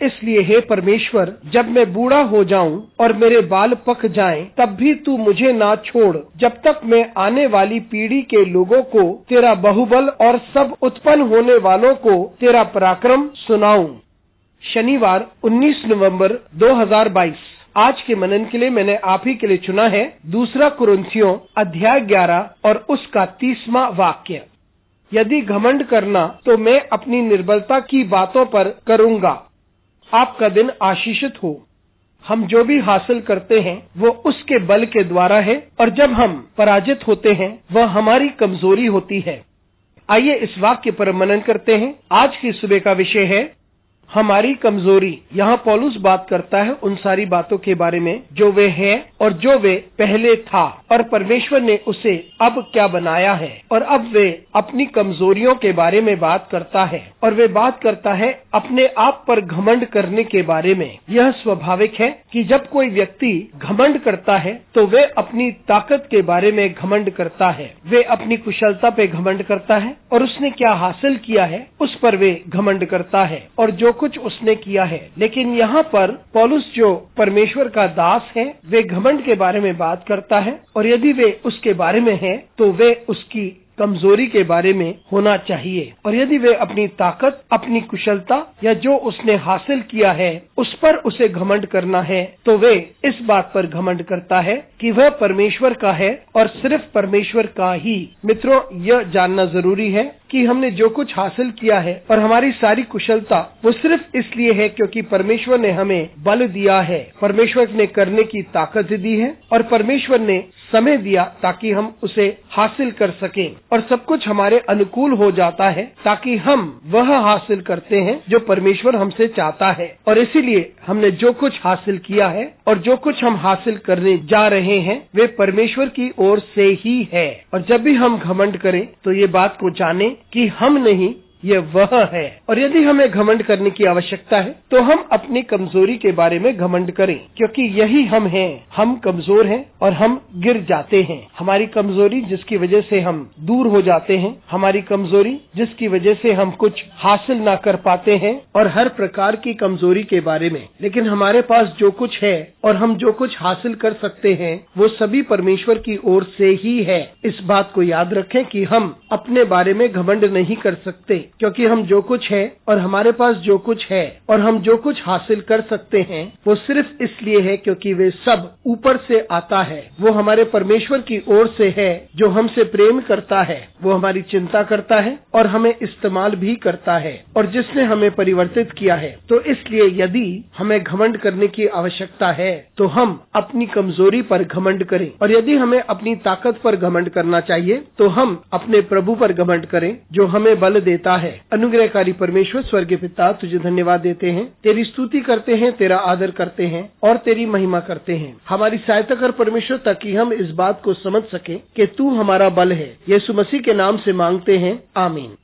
इसलिए हे परमेश्वर, जब मैं बूढ़ा हो जाऊं और मेरे बाल पक जाएं, तब भी तू मुझे ना छोड़, जब तक मैं आने वाली पीढ़ी के लोगों को तेरा बाहुबल और सब उत्पन्न होने वालों को तेरा पराक्रम सुनाऊं। शनिवार 19 नवंबर 2022। आज के मनन के लिए मैंने आप ही के लिए चुना है 2 कुरिन्थियों अध्याय 11 और उसका 30वां वाक्य। यदि घमंड करना तो मैं अपनी निर्बलता की बातों पर करूंगा। आपका दिन आशीषित हो। हम जो भी हासिल करते हैं वो उसके बल के द्वारा है, और जब हम पराजित होते हैं वह हमारी कमजोरी होती है। आइए इस वाक्य पर मनन करते हैं। आज की सुबह का विषय है हमारी कमजोरी। यहाँ पौलुस बात करता है उन सारी बातों के बारे में जो वे है और जो वे पहले था, और परमेश्वर ने उसे अब क्या बनाया है, और अब वे अपनी कमजोरियों के बारे में बात करता है, और वे बात करता है अपने आप पर घमंड करने के बारे में। यह स्वाभाविक है कि जब कोई व्यक्ति घमंड करता है तो वे अपनी ताकत के बारे में घमंड करता है, वे अपनी कुशलता पे घमंड करता है, और उसने क्या हासिल किया है उस पर वे घमंड करता है, और जो कुछ उसने किया है। लेकिन यहाँ पर पौलुस जो परमेश्वर का दास है, वे घमंड के बारे में बात करता है, और यदि वे उसके बारे में है तो वे उसकी कमजोरी के बारे में होना चाहिए। और यदि वे अपनी ताकत, अपनी कुशलता या जो उसने हासिल किया है उस पर उसे घमंड करना है, तो वे इस बात पर घमंड करता है कि वह परमेश्वर का है और सिर्फ परमेश्वर का ही। मित्रों, यह जानना जरूरी है कि हमने जो कुछ हासिल किया है और हमारी सारी कुशलता वो सिर्फ इसलिए है क्योंकि परमेश्वर ने हमें बल दिया है, परमेश्वर ने करने की ताकत दी है, और परमेश्वर ने समय दिया ताकि हम उसे हासिल कर सकें, और सब कुछ हमारे अनुकूल हो जाता है ताकि हम वह हासिल करते हैं जो परमेश्वर हमसे चाहता है। और इसीलिए हमने जो कुछ हासिल किया है और जो कुछ हम हासिल करने जा रहे हैं वे परमेश्वर की ओर से ही है। और जब भी हम घमंड करें तो ये बात को जाने कि हम नहीं, ये वह है। और यदि हमें घमंड करने की आवश्यकता है तो हम अपनी कमजोरी के बारे में घमंड करें, क्योंकि यही हम हैं। हम कमजोर हैं और हम गिर जाते हैं। हमारी कमजोरी जिसकी वजह से हम दूर हो जाते हैं, हमारी कमजोरी जिसकी वजह से हम कुछ हासिल ना कर पाते हैं, और हर प्रकार की कमजोरी के बारे में। लेकिन हमारे पास जो कुछ है और हम जो कुछ हासिल कर सकते हैं वो सभी परमेश्वर की ओर से ही है। इस बात को याद रखें कि हम अपने बारे में घमंड नहीं कर सकते, क्योंकि हम जो कुछ है और हमारे पास जो कुछ है और हम जो कुछ हासिल कर सकते हैं वो सिर्फ इसलिए है क्योंकि वे सब ऊपर से आता है। वो हमारे परमेश्वर की ओर से है जो हमसे प्रेम करता है, वो हमारी चिंता करता है और हमें इस्तेमाल भी करता है, और जिसने हमें परिवर्तित किया है। तो इसलिए यदि हमें घमंड करने की आवश्यकता है तो हम अपनी कमजोरी पर घमंड करें, और यदि हमें अपनी ताकत पर घमंड करना चाहिए तो हम अपने प्रभु पर घमंड करें जो हमें बल देता है। अनुग्रहकारी परमेश्वर स्वर्गीय पिता, तुझे धन्यवाद देते हैं, तेरी स्तुति करते हैं, तेरा आदर करते हैं और तेरी महिमा करते हैं। हमारी सहायता कर परमेश्वर ताकि हम इस बात को समझ सकें कि तू हमारा बल है। यीशु मसीह के नाम से मांगते हैं, आमीन।